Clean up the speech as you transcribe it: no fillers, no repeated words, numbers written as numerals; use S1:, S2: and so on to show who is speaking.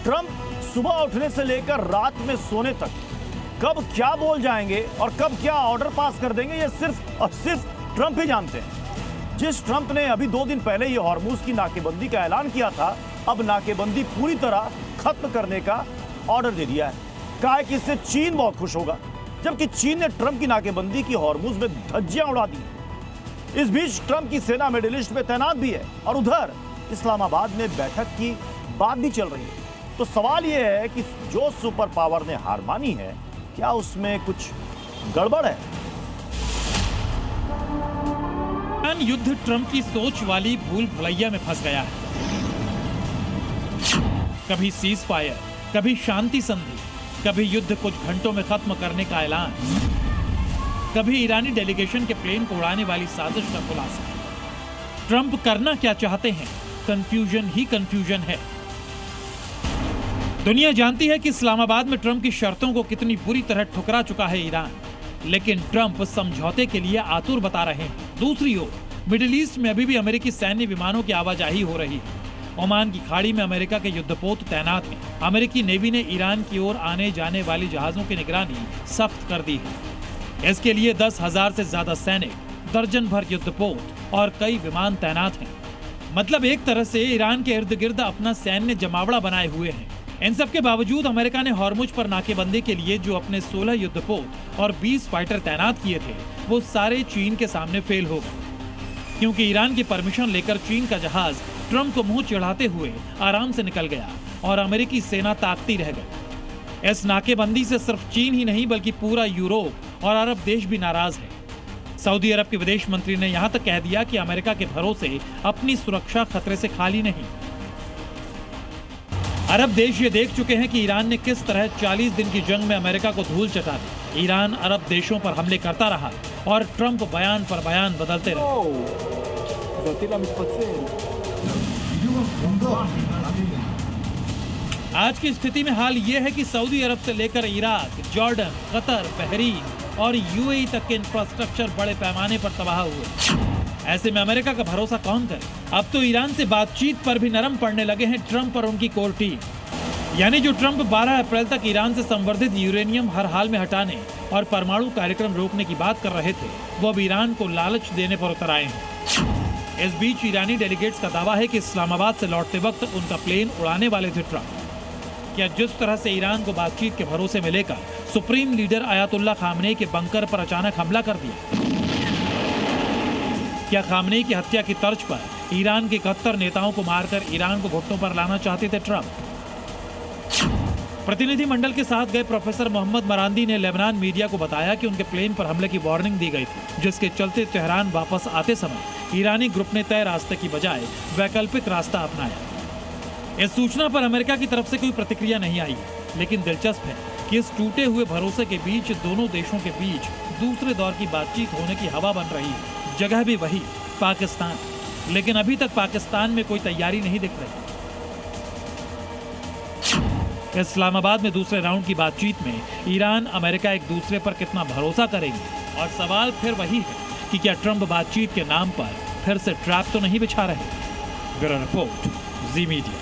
S1: Trump सुबह उठने से लेकर रात में सोने तक कब क्या बोल जाएंगे और कब क्या ऑर्डर पास कर देंगे, ये सिर्फ और सिर्फ ट्रंप ही जानते हैं। जिस ट्रंप ने अभी 2 दिन पहले ही हॉर्मुज की नाकेबंदी का ऐलान किया था, अब नाकेबंदी पूरी तरह खत्म करने का ऑर्डर दे दिया है। कहा है कि इससे चीन बहुत खुश होगा, जबकि चीन ने ट्रंप की नाकेबंदी की हॉर्मुज में धज्जियां उड़ा दी। इस बीच ट्रंप की सेना मिडिल ईस्ट में तैनात भी है और उधर इस्लामाबाद में बैठक की बात भी चल रही है। तो सवाल यह है कि जो सुपर पावर ने हार मानी है, क्या उसमें कुछ गड़बड़ है?
S2: युद्ध ट्रंप की सोच वाली भूल भुलैया में फंस गया है। कभी सीज फायर, कभी शांति संधि, कभी युद्ध कुछ घंटों में खत्म करने का ऐलान, कभी ईरानी डेलीगेशन के प्लेन को उड़ाने वाली साजिश का खुलासा। ट्रंप करना क्या चाहते हैं? कंफ्यूजन ही कंफ्यूजन है। दुनिया जानती है कि इस्लामाबाद में ट्रंप की शर्तों को कितनी बुरी तरह ठुकरा चुका है ईरान, लेकिन ट्रंप समझौते के लिए आतुर बता रहे हैं। दूसरी ओर मिडिल ईस्ट में अभी भी अमेरिकी सैन्य विमानों की आवाजाही हो रही है। ओमान की खाड़ी में अमेरिका के युद्धपोत तैनात हैं। अमेरिकी नेवी ने ईरान की ओर आने जाने वाली जहाजों की निगरानी सख्त कर दी है। इसके लिए 10,000 से ज्यादा सैनिक, दर्जन भर युद्धपोत और कई विमान तैनात हैं। मतलब एक तरह से ईरान के इर्द गिर्द अपना सैन्य जमावड़ा बनाए हुए हैं। इन सब के बावजूद अमेरिका ने हॉर्मुज पर नाकेबंदी के लिए जो अपने 16 युद्धपोत और 20 फाइटर तैनात किए थे, वो सारे चीन के सामने फेल हो गए, क्योंकि ईरान की परमिशन लेकर चीन का जहाज ट्रंप को मुंह चिढ़ाते हुए आराम से निकल गया और अमेरिकी सेना ताकती रह गई। इस नाकेबंदी से सिर्फ चीन ही नहीं बल्कि पूरा यूरोप और अरब देश भी नाराज है। सऊदी अरब के विदेश मंत्री ने यहां तक कह दिया कि अमेरिका के भरोसे अपनी सुरक्षा खतरे से खाली नहीं। अरब देश ये देख चुके हैं कि ईरान ने किस तरह 40 दिन की जंग में अमेरिका को धूल चटा दी। ईरान अरब देशों पर हमले करता रहा और ट्रंप बयान पर बयान बदलते रहे। आज की स्थिति में हाल यह है कि सऊदी अरब से लेकर इराक, जॉर्डन, कतर, बहरीन और यूएई तक के इंफ्रास्ट्रक्चर बड़े पैमाने पर तबाह हुए। ऐसे में अमेरिका का भरोसा कौन करे? अब तो ईरान से बातचीत पर भी नरम पड़ने लगे हैं ट्रंप और उनकी कोर टीम। यानी जो ट्रंप 12 अप्रैल तक ईरान से संवर्धित यूरेनियम हर हाल में हटाने और परमाणु कार्यक्रम रोकने की बात कर रहे थे, वो अब ईरान को लालच देने पर उतर आए हैं। इस बीच ईरानी डेलीगेट्स का दावा है कि इस्लामाबाद से लौटते वक्त उनका प्लेन उड़ाने वाले थे ट्रंप। क्या जिस तरह से ईरान को बातचीत के भरोसे में लेकर सुप्रीम लीडर आयतुल्ला खामनेई के बंकर पर अचानक हमला कर दिया, क्या खामनेई की हत्या की तर्ज पर ईरान के 71 नेताओं को मारकर ईरान को घुटनों पर लाना चाहते थे ट्रंप? प्रतिनिधिमंडल के साथ गए प्रोफेसर मोहम्मद मरांदी ने लेबनान मीडिया को बताया कि उनके प्लेन पर हमले की वार्निंग दी गई थी, जिसके चलते तेहरान वापस आते समय ईरानी ग्रुप ने तय रास्ते की बजाय वैकल्पिक रास्ता अपनाया। इस सूचना पर अमेरिका की तरफ से कोई प्रतिक्रिया नहीं आई, लेकिन दिलचस्प है कि इस टूटे हुए भरोसे के बीच दोनों देशों के बीच दूसरे दौर की बातचीत होने की हवा बन रही है। जगह भी वही, पाकिस्तान, लेकिन अभी तक पाकिस्तान में कोई तैयारी नहीं दिख रही। इस्लामाबाद में दूसरे राउंड की बातचीत में ईरान, अमेरिका एक दूसरे पर कितना भरोसा करेंगे? और सवाल फिर वही है कि क्या ट्रंप बातचीत के नाम पर फिर से ट्रैप तो नहीं बिछा रहे? ब्यूरो रिपोर्ट, जी मीडिया।